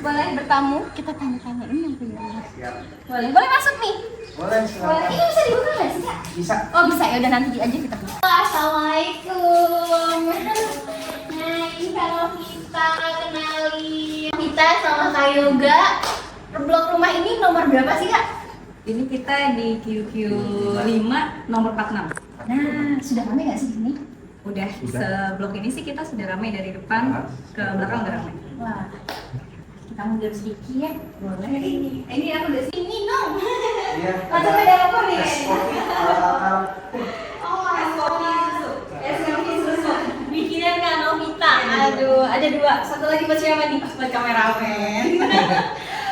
boleh bertamu, kita tanya-tanyain yang punya rumah. Siap. Boleh masuk nih. Boleh, Boleh. silakan. Ini bisa dibuka nggak sih Kak? Bisa. Oh bisa, ya udah nanti aja kita buka. Assalamualaikum. Nah ini kalau kita kenalin kita sama Kak Yoga. Blok rumah ini nomor berapa sih Kak? Ini kita di QQ 5 nomor 46. Nah sudah ramai nggak sih ini? Udah, Sudah. seblok ini sih kita sudah ramai dari depan ke belakang udah ramai. Wah, kita mundur sedikit. Boleh. Ini aku udah sih. Ini dong. Iya. Macam beda apa nih? Es kopi ala-ala. Oh, es kopi susu. Es kopi susu. Bikinan Kak Novita. Aduh, ada dua. Satu lagi buat siapa nih? Buat kameramen.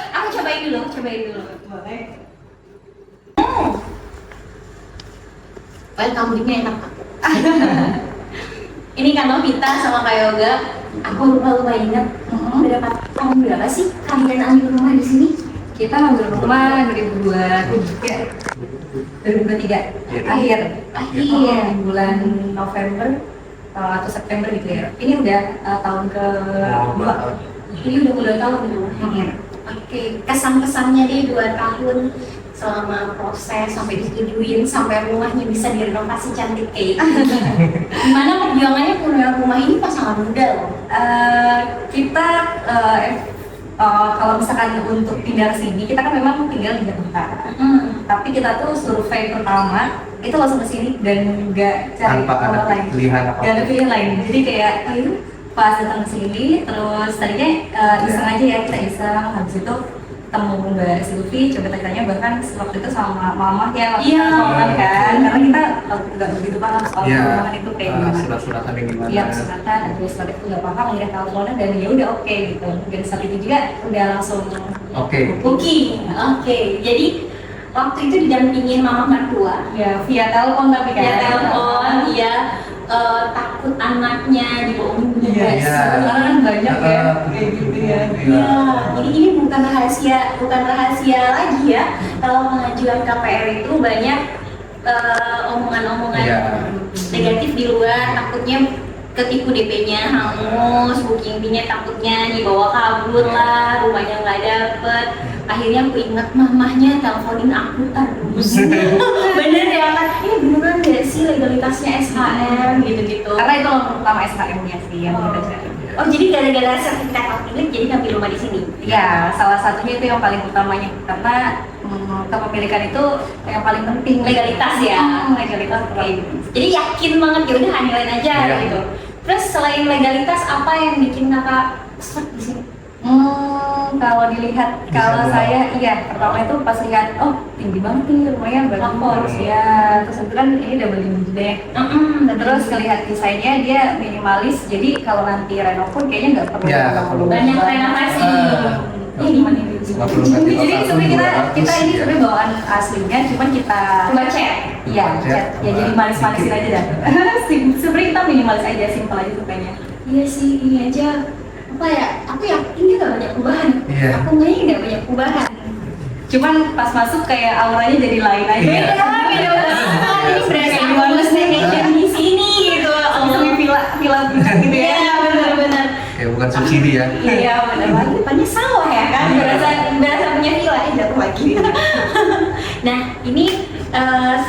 Aku cobain dulu. Boleh. Welcome drinknya enak Kak. Ini Kak Novita sama Kak Yoga. Aku lupa ingat. Berapa tahun berapa sih kalian ambil rumah di sini? Kita ambil rumah 2023 akhir bulan November atau September gitu ya. Ini udah tahun ke-2. Ini udah tahun akhir. Oke, kesan-kesannya di 2 tahun selama proses sampai disetujuin sampai rumahnya bisa direnovasi cantik kayak gini. Gimana perjuangannya punya rumah ini pasangan muda loh. Kita kalau misalkan untuk pindah ke sini, kita kan memang tinggal di Jakarta. Tapi kita tuh survei pertama itu langsung ke sini dan nggak cari Tanpa ada tempat lain. pilihan apa-apa. Nggak ada pilihan lain. Jadi kayak ayo pas datang ke sini, terus tadinya iseng aja ya, kita iseng. Habis itu ketemu Mbak Silvi, coba tanya bahkan waktu itu sama mama ya, kan, karena kita nggak begitu paham soal perkembangan itu kayak gimana. Surat-suratan yang gimana? Iya, suratan, terus waktu itu nggak paham, akhirnya teleponan dan ya udah oke gitu. Dan saat itu juga udah langsung Oke. Booking. Oke. Jadi waktu itu didampingin mama mertua. ya via telepon tapi kan. Ya telepon, iya. Takut anaknya dibohongin Iya. Sekarang kan banyak ya kayak gitu ya. Iya, ini bukan rahasia lagi ya. Kalau pengajuan KPR itu banyak omongan-omongan Iya. negatif di luar, takutnya ketipu DP-nya hangus, booking fee-nya takutnya dibawa kabur lah, rumahnya nggak dapet. Akhirnya aku ingat mamahnya teleponin aku terus. Bener ya kan? Ini beneran nggak sih legalitasnya SHM gitu-gitu? Karena itu nomor pertama SHM-nya sih yang kita cari. Oh jadi gara-gara sertifikat hak milik jadi ngambil rumah di sini? Ya, salah satunya itu yang paling utamanya karena kepemilikan itu yang paling penting Legalitas ya? legalitas. Oke. Jadi yakin banget ya udah anilin aja Iya. gitu. Terus selain legalitas apa yang bikin kakak stuck di sini? Kalau dilihat, Bisa kalau dua. saya iya pertama itu pas lihat tinggi banget nih rumahnya bagus ya, terus itu kan ini double tinggi deh. Terus ngelihat desainnya dia minimalis, jadi kalau nanti renov pun kayaknya nggak perlu Ya, nggak perlu. Banyak renovasi. Ini cuma ini. Nggak perlu ganti Jadi total sebenarnya kita 200, ini ya. sebenarnya bawaan aslinya, cuman kita Coba cek. iya Cat, cat ya jadi manis-manisin dikit. aja dah. Sebenarnya kita minimalis aja, simpel aja sukanya. Iya sih ini aja apa ya? Aku yakin dia nggak banyak perubahan. Iya. Aku ngeliat nggak banyak perubahan. Cuman pas masuk kayak auranya jadi lain aja. Iya. Beda banget. Ini berasa aku staycation di sini gitu. Sama villa gitu ya. Iya benar-benar. Kayak bukan subsidi ya. Iya benar lagi. Depannya sawah ya kan. Berasa punya villa jatuh lagi. Nah ini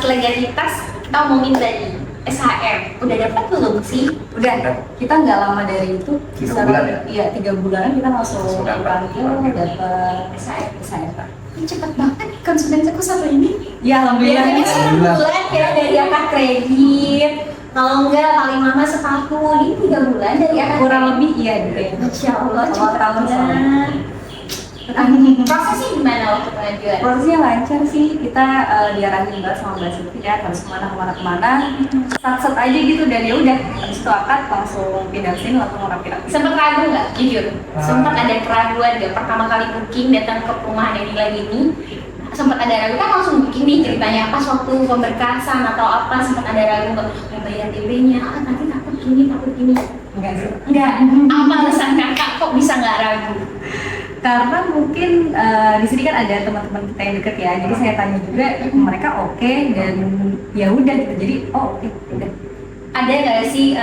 legalitas kita ngomongin tadi. SHM udah dapat belum sih? Udah, kita nggak lama dari itu. 3 bulan ya? Iya, 3 bulanan kita langsung Dapat. dipanggil, dapat SHM. Pak. Ini cepet banget konsumen aku satu ini. Ya alhamdulillah. Biasanya 1 bulan ya dari akad kredit. Kalau enggak paling lama setahun. Ini 3 bulan dari akad Kurang kredit. lebih iya deh. Masya Allah Kalau cepet tahun banget. Prosesnya gimana waktu pengajuan? Prosesnya lancar sih, kita diarahin banget sama Mbak Silvi ya, harus kemana. Satset aja gitu dan ya udah, habis itu akad langsung pindah sini langsung rapi-rapi. Sempet ragu nggak? Jujur, sempet ada keraguan nggak? Pertama kali booking datang ke perumahan yang nilai ini, sempat ada ragu kan langsung booking nih ceritanya pas waktu pemberkasan atau apa sempat ada ragu nggak? Mau bayar DP-nya, nanti takut gini. Enggak sih. Enggak. Apa alasan kakak kok bisa nggak ragu? Karena mungkin di sini kan ada teman-teman kita yang deket ya, jadi saya tanya juga mereka oke dan ya udah gitu, jadi oke udah. ada nggak sih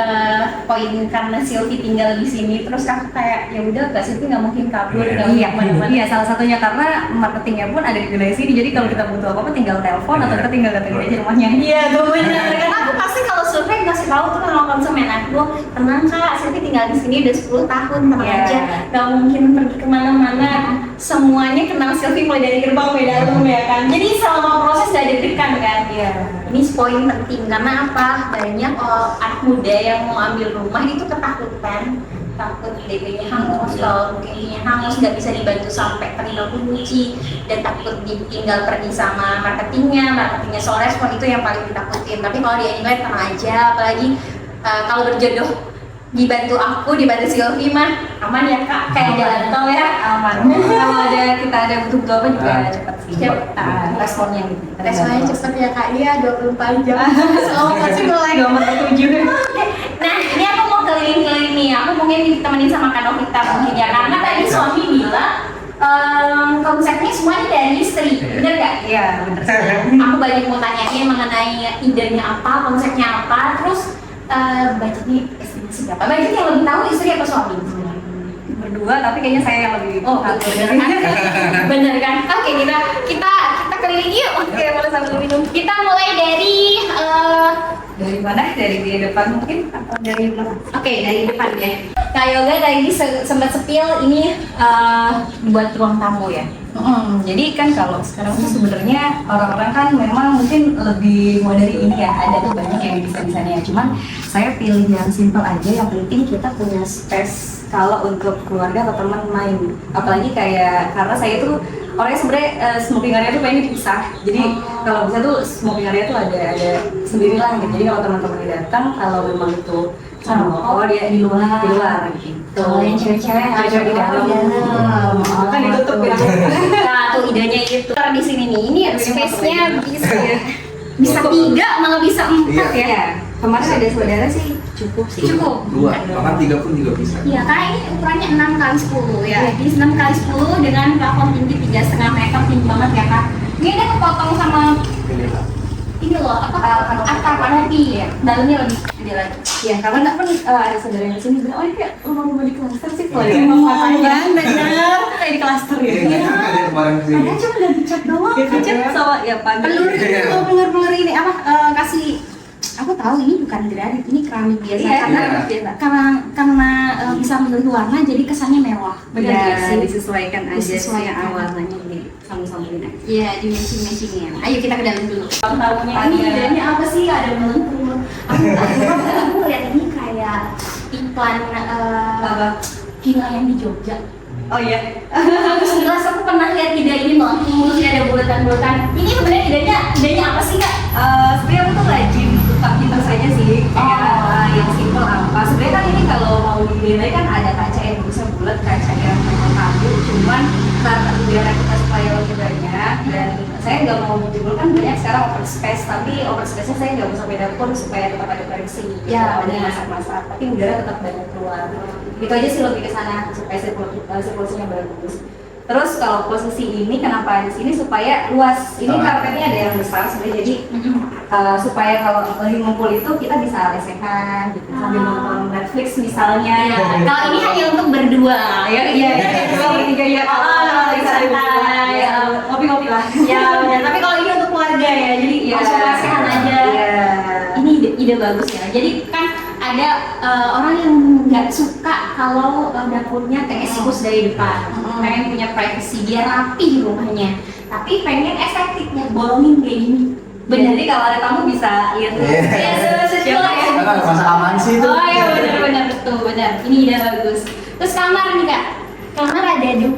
poin karena Silvi tinggal di sini terus kakak kayak ya udah Kak Silvi nggak mungkin kabur nggak mungkin kemana-mana. Iya, salah satunya karena marketingnya pun ada di wilayah sini, jadi kalau kita butuh apa-apa tinggal telepon atau kita tinggal datang aja rumahnya. Iya, gue bener. Karena aku pasti kalau survei kasih tahu tuh sama konsumen aku, tenang Kak, Silvi tinggal di sini udah 10 tahun, tenang Iya. aja, nggak mungkin pergi kemana-mana. Semuanya kenal Silvi mulai dari gerbang sampai dalam ya kan. Jadi selama proses gak deg-degan kan. Iya. Ini poin penting karena apa? Banyak anak muda yang mau ambil rumah itu ketakutan, takut DP-nya hangus, kalau booking-nya hangus nggak bisa dibantu sampai terima kunci, dan takut ditinggal pergi sama marketingnya soal respon, itu yang paling ditakutin. Tapi kalau di Anyway tenang aja, apalagi kalau berjodoh dibantu aku, dibantu Silvi mah aman ya Kak, kayak jalan tol ya. Aman. Kalau kita ada butuh apa juga cepat sih. Responnya gitu. Responnya cepet ya Kak, dia 24 jam. Selalu kasih mulai nomor 7. Nah, ini aku mau keliling-keliling nih. Aku mungkin ditemenin sama Kak Novita mungkin ya. Karena tadi suami bilang konsepnya semuanya dari istri, bener gak? Iya, bener. Aku banyak mau tanyain mengenai idenya apa, konsepnya apa, terus budgetnya estimasi berapa? Budget yang lebih tahu istri atau suami? Berdua, tapi kayaknya saya yang lebih. Oh, bener kan? Bener kan? Oke, kita keliling yuk. Oke, boleh sambil minum. Kita mulai dari Dari mana? Dari di depan mungkin atau dari belakang? Oke, dari depan ya. Kak Yoga tadi sempat sepil ini buat ruang tamu ya. Jadi kan kalau sekarang tuh sebenarnya orang-orang kan memang mungkin lebih mau dari ini ya, ada tuh banyak yang desain-desainnya. Cuman saya pilih yang simple aja, yang penting kita punya space kalau untuk keluarga atau teman main. Apalagi kayak karena saya tuh orangnya sebenarnya smoking area tuh pengen dipisah. Jadi kalau bisa tuh smoking area tuh ada sendirilah gitu. Jadi kalau teman-teman datang, kalau memang itu dia di luar gitu. Kalau yang cewek-cewek Cewek-cewek di dalam. Kan ditutup ya. Nah, tuh idenya itu. Di sini nih, ini space-nya bisa 3 malah bisa 4 ya. Iya. Kemarin ada saudara sih cukup sih. Cukup. 2, bahkan 3 pun juga bisa. Iya, karena ini ukurannya 6x10 ya. Jadi 6x10 dengan plafon tinggi 3,5 meter, tinggi banget ya Kak. Ini ada kepotong sama ini loh, atap kanopi ya. Dalamnya lebih gede lagi. Iya, karena kan ada saudara yang di sini bilang, oh ini kayak rumah-rumah di klaster sih. Kalau Iya, emang matanya bener. kayak di klaster ya. Iya, ada kemarin kesini. Ada cuma udah dicat doang. Dicat sama ya pagi. Pelur ini apa kasih, aku tahu ini bukan granit, ini keramik biasa. Iya, karena bisa memilih warna, jadi kesannya mewah. Benar Ya, nggak sih? disesuaikan aja sih Disesuaikan. awalnya di sambung-sambungin aja. Iya, di matching-matchingnya. Ayo kita ke dalam dulu. Tamunya ini idenya apa sih? Ada melengkung. Aku lihat ini kayak iklan villa yang di Jogja. Oh iya. Terus jelas aku pernah lihat ide ini melengkung, terus ada bulatan-bulatan. Ini sebenarnya idenya apa sih Kak? Sebenarnya aku tuh rajin suka pinter saja sih. Kayak yang simple apa. Sebenarnya kan ini kalau mau dinilai kan ada kaca yang bisa bulat, kaca yang kayu. Cuman karena biar kita supaya lebih banyak, dan saya nggak mau menjebol kan banyak sekarang open space, tapi open space-nya saya nggak usah beda pun supaya tetap ada koneksi. Ya, ada benar. masak-masak, tapi udara tetap banyak keluar. Itu aja sih lebih ke sana supaya sirkulasinya bagus. Terus kalau posisi ini kenapa di sini supaya luas. Ini karpetnya ada yang besar sebenarnya, jadi supaya kalau lagi ngumpul itu kita bisa lesehan gitu sambil nonton Netflix misalnya. Ya, kalau ini hanya untuk berdua. Iya, dua bertiga ya. Santai. Ngopi-ngopi lah. Ya, benar. Tapi kalau ini untuk keluarga ya, jadi langsung lesehan aja. Ini ide bagus ya. Jadi kan ada orang yang nggak suka kalau dapurnya terekspos dari depan, pengen punya privacy biar rapi di rumahnya, tapi pengen estetiknya bolongin kayak gini. Bener, jadi kalau ada tamu bisa lihat tuh. Siapa ya? Karena masa aman sih itu. Oh iya benar betul benar. Ini ide bagus. Terus kamar nih Kak. Kamar ada 2.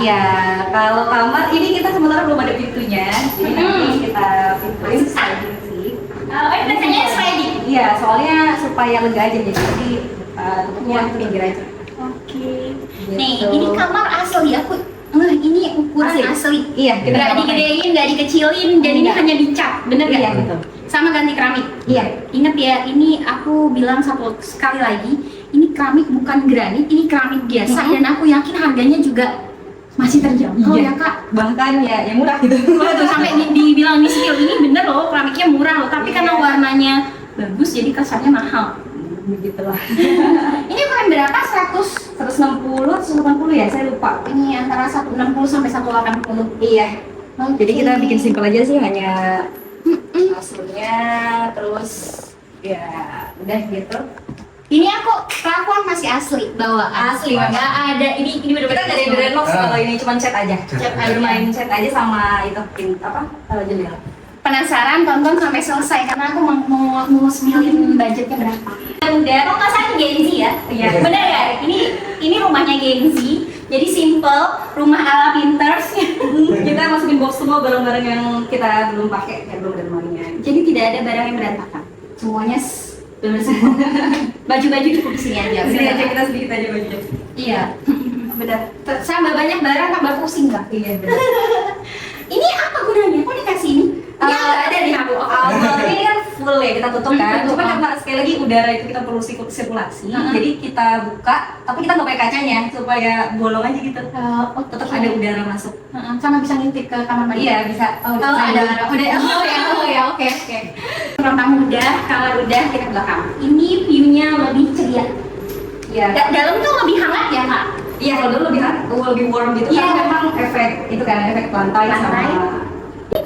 Ya, kalau kamar ini kita sementara belum ada pintunya, jadi nanti kita pintuin sliding sih. Oh, ini biasanya sliding. Iya, soalnya supaya lega aja jadi tutupnya pinggir aja. Oke. Nih, ini kamar asli aku. Ini ukuran asli. Iya, kita Nggak digedein, nggak dikecilin, jadinya hanya dicat, bener nggak? Iya, betul. Sama ganti keramik. Iya. Ingat ya, ini aku bilang satu sekali lagi, ini keramik bukan granit, ini keramik biasa, dan aku yakin harganya juga masih terjangkau ya Kak. Bahkan ya yang murah gitu. Tuh sampai dibilang di sini ini bener loh keramiknya murah loh, tapi karena warnanya bagus jadi kesannya mahal. Begitulah. Ini ukuran berapa? 160, 180 ya, saya lupa. Ini antara 160 sampai 180. Iya. Jadi kita bikin simpel aja sih, hanya kasurnya, terus ya udah gitu. Ini aku pelakuan masih asli bawa Asli, nggak ada ini Kita benar-benar dari Brandnox kalau ini cuma cat aja. Cat aja. Main cat aja sama itu jendela. Penasaran, tonton sampai selesai karena aku mau spillin budgetnya berapa. Udah, kok nggak salah Gen Z ya? Iya. Bener ya? Ini rumahnya Gen Z, jadi simple, rumah ala Pinters. Kita masukin box semua barang-barang yang kita belum pakai, yang belum ada lemarinya. Jadi tidak ada barang yang berantakan. Semuanya bener semua. Baju-baju cukup di sini aja. Sini bener. aja kita sedikit aja bajunya. Iya. Benar. Sama banyak barang tambah pusing nggak? Iya benar. Ini apa gunanya? Kok dikasih ini? Ini nggak ada di aku. Awalnya ini kan full ya, kita tutup kan. Tutup. Cuma karena sekali lagi udara itu kita perlu sirkulasi, jadi kita buka, tapi kita nggak pakai kacanya supaya bolong aja gitu. Tetap ada udara masuk. Sama bisa ngintip ke kamar mandi. Iya bisa. Oh, ada. Oke. Ruang tamu udah, kamar udah, kita ke belakang. Ini view-nya lebih ceria. Iya. Dalam tuh lebih hangat ya kak? Iya kalau dulu lebih warm gitu. Iya. Karena memang efek itu kan efek lantai sama.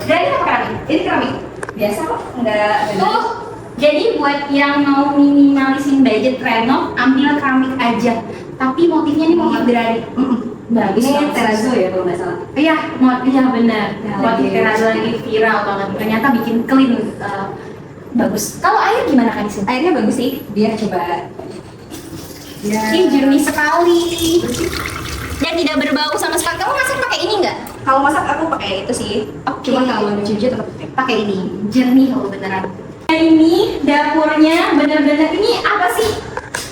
Dan ini apa keramik? Ini keramik. Biasa kok, nggak. Tuh, jadi buat yang mau minimalisin budget renov, ambil keramik aja. Tapi motifnya ini motif berani. Bagus Ini banget. terrazzo ya kalau nggak salah. Iya, iya benar. Ya, Motif lagi- terrazzo lagi viral banget. Ternyata bikin clean, bagus. Kalau air gimana kan di sini? Airnya bagus sih. Dia coba. Ya. Ini jernih sekali. Dan tidak berbau sama sekali. Kamu masak pakai ini nggak? Kalau masak aku pakai itu sih. Oke. Cuma kalau nyuci tetap Pakai ini. Jernih loh beneran. Nah, ini dapurnya bener-bener ini apa sih?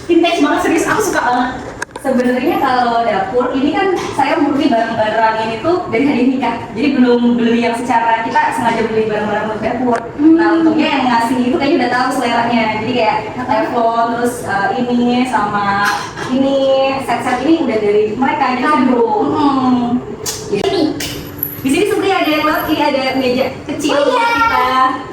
Vintage banget, serius aku suka banget. Sebenarnya kalau dapur ini kan saya murni barang-barang ini tuh dari hadiah nikah. Jadi belum beli yang secara kita sengaja beli barang-barang untuk dapur. Nah untungnya yang ngasih itu kayaknya udah tahu seleranya. Jadi kayak telepon terus ini sama ini set-set ini udah dari mereka. Jadi Kado. Ini di sini sebenarnya ada yang lewat, ini ada meja kecil Oh, iya. buat kita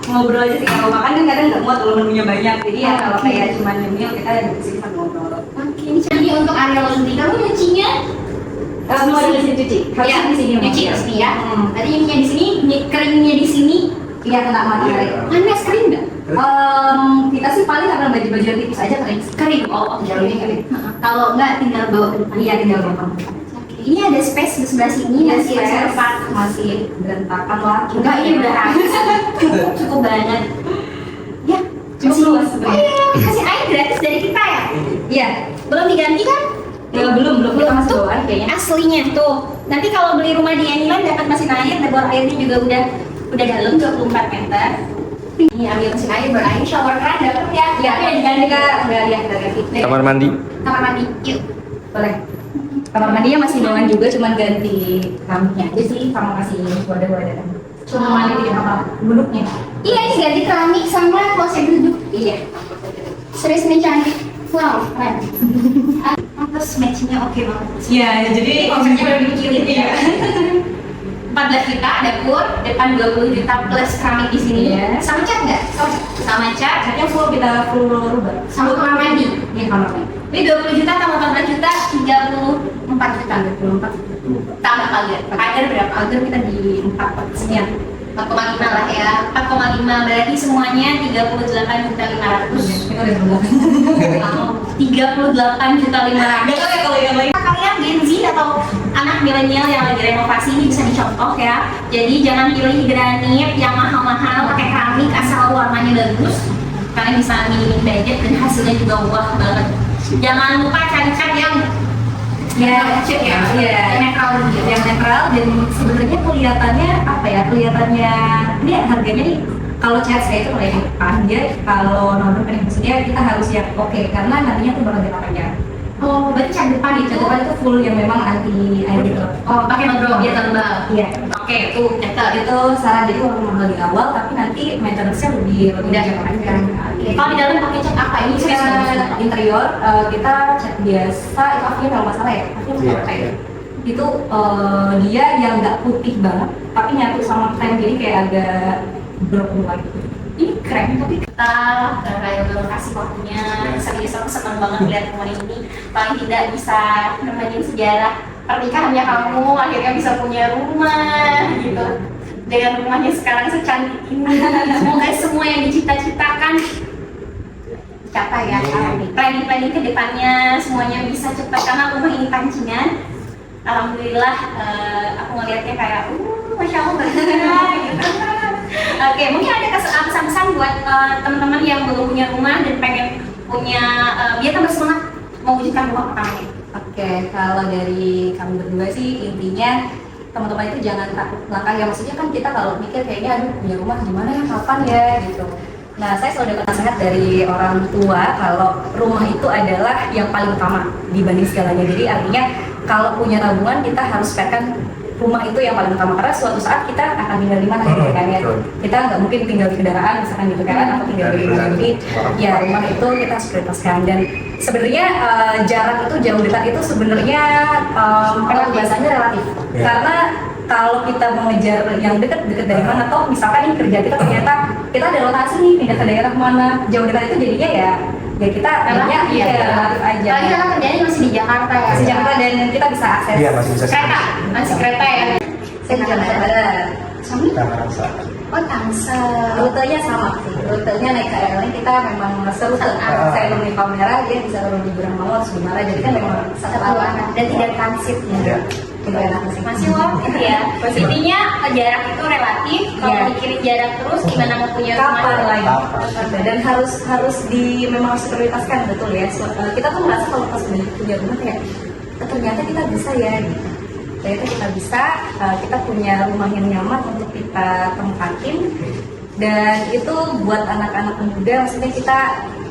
ngobrol aja sih. Kalau makan kan kadang nggak muat kalau menunya banyak. Jadi ya kalau Oke. kayak cuma nyemil kita ada di sini sambil ngobrol. Oke, ini jadi untuk area laundry. Kamu nyucinya? Mau ada di sini cuci? Harusnya di sini. Nyuci di sini ya. Hmm. Tadi nyucinya di sini, keringnya di sini. Iya kena matahari. Panas kering nggak? Kita sih paling karena baju-baju yang tipis aja kering. Kering. Oh, oke. Jalurnya kering. Kalau nggak tinggal bawa ke depan. Iya tinggal gampang. Oke, ini ada space di sebelah sini, masih reservat. masih berantakan lah. Enggak, ini udah habis. Cukup banget. Ya, Cukup masih- luas sebenarnya. Oh iya, kasih air gratis dari kita ya? Iya. Belum diganti kan? Belum kita masih Tuh, bawaan kayaknya. aslinya tuh. Nanti kalau beli rumah di Anyland dapat mesin air, debor airnya juga udah dalam 24 meter. Ini ambil mesin air, berair, shower keran dapat ya. Iya, Tapi udah diganti kita udah lihat udah ganti. Kamar mandi. kamar mandi. Yuk. Boleh. Kamar mandinya masih bawaan juga, cuman ganti keramiknya aja sih sama kasih wadah-wadah. Cuma mandi di kamar duduknya. Iya, ini ganti keramik sama kloset duduk. Iya. Serius nih cantik. Wow, keren. Terus matchingnya oke banget. Iya, jadi Ini konsepnya udah dipikirin ya. 14 juta dapur, depan 20 juta plus keramik di sini. Iya. Sama cat nggak? Sama cat. catnya full kita full rubah. Sama kamar mandi. Iya kamar mandi. Ini 20 juta tambah 14 juta, 34 juta. 24. Tambah pagar. Pagar berapa? Pagar kita di 4 sekian. 4,5 lah ya. 4,5 berarti semuanya 38.500. Kita udah berubah. 38.500. Gak tau ya kalau yang lain. Kalian Gen Z atau anak milenial yang lagi renovasi ini bisa dicontoh ya. Jadi jangan pilih granit yang mahal-mahal, pakai keramik asal warnanya bagus. Kalian bisa minimin budget dan hasilnya juga wah banget. Jangan lupa cari cat yang cat ya, yang netral gitu. Yang netral dan sebenarnya kelihatannya apa ya? Kelihatannya ini harganya nih kalau cat saya itu mulai di depan dia kalau nonton maksudnya kita harus yang oke karena nantinya tuh bakal jangka panjang. Oh, berarti cat depan itu. Cat depan itu full yang memang anti air gitu. Oh, pakai nodro biar tebal. Iya. Oke, tuh nyetel. Itu saran jadi walaupun mahal di awal tapi nanti maintenance-nya lebih jangka panjang. Kalau di dalam pakai cat apa ini? Kita interior kita cat biasa itu akhirnya kalau masalah ya akhirnya Iya. pakai itu dia yang nggak putih banget tapi nyatu sama krem jadi kayak agak berwarna gitu. Ini keren tapi kita kayak udah kasih waktunya. Serius aku senang banget lihat rumah ini. Paling tidak bisa nemenin sejarah pernikahannya kamu, akhirnya bisa punya rumah gitu. Dengan rumahnya sekarang secantik ini, semoga semua yang dicita-citakan capai ya. Planning-planning ke depannya semuanya bisa cepat karena rumah ini pancingan. Alhamdulillah aku ngelihatnya kayak masya Allah gitu. Oke, mungkin ada pesan-pesan buat teman-teman yang belum punya rumah dan pengen punya biar tambah semangat mewujudkan rumah pertamanya. Oke, kalau dari kami berdua sih intinya teman-teman itu jangan takut langkah ya, maksudnya kan kita kalau mikir kayaknya aduh punya rumah gimana ya, kapan ya gitu. Nah, saya selalu dapat nasihat dari orang tua kalau rumah itu adalah yang paling utama dibanding segalanya. Jadi artinya kalau punya tabungan kita harus pastikan rumah itu yang paling utama karena suatu saat kita akan tinggal di mana gitu kan ya. Kita nggak mungkin tinggal di kendaraan misalkan gitu kan atau tinggal di rumah. Jadi ya rumah itu kita harus prioritaskan dan sebenarnya jarak itu jauh dekat itu sebenarnya kalau bahasanya relatif karena kalau kita mengejar yang dekat-dekat dari mana atau misalkan ini kerja kita ternyata kita ada lokasi nih pindah ke daerah mana jauh dekat itu jadinya ya kita relatif aja. Lagi karena kerjanya masih di Jakarta ya. Masih Jakarta dan kita bisa akses kereta, masih kereta ya. Saya di Jakarta Barat. Suami? Tangerang Selatan. Oh, Tangsel. Rutenya sama sih. Rutenya naik KRL kita memang serute. Saya belum di Palmera, dia bisa turun di Burang Mawar, Sumara. Jadi kan memang satu arah dan tidak transit ya. Masih worth it ya. Intinya jarak itu relatif. Kalau mikirin jarak terus gimana mau punya rumah kapan lagi? Kapan? Dan harus memang harus prioritaskan betul ya. Kita tuh merasa kalau pas punya rumah kayak ternyata kita bisa ya. Ternyata kita bisa, kita punya rumah yang nyaman untuk kita tempatin dan itu buat anak-anak muda, maksudnya kita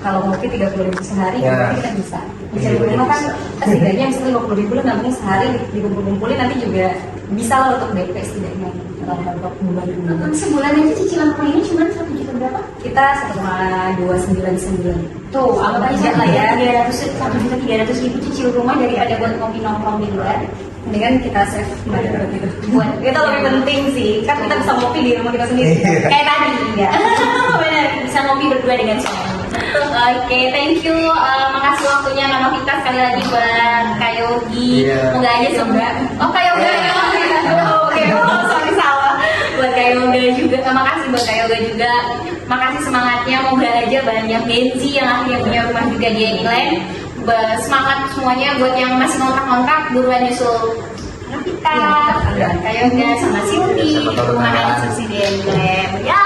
kalau mungkin 30.000 sehari, berarti kita bisa mencari rumah kan setidaknya misalnya 50.000 lah, nggak sehari dikumpul-kumpulin nanti juga bisa lah untuk DP setidaknya untuk bulan. Sebulan aja cicilan rumah ini cuma 1 juta berapa? Kita 1,299. Tuh, anggap aja lah ya 1.300.000 cicil rumah daripada buat ngopi nongkrong di luar. Mendingan kita save buat itu. Itu lebih penting sih, kan kita bisa ngopi di rumah kita sendiri. Kayak tadi ya. Benar, bisa ngopi berdua dengan suami. Oke, thank you. Makasih waktunya Kak Novita sekali lagi buat Kak Yogi. Semoga aja semua. Oh, Kak Yoga ya. Oke, sorry salah. Buat Kak Yoga juga. Makasih buat Kak Yoga juga. Makasih semangatnya. Moga aja banyak Benzi yang akhirnya punya rumah juga di Anyland. Semangat semuanya buat yang masih ngontrak-ngontrak buruan nyusul Novita, Kak Yoga sama Cindy. Rumah aja subsidi Anyland. Ya.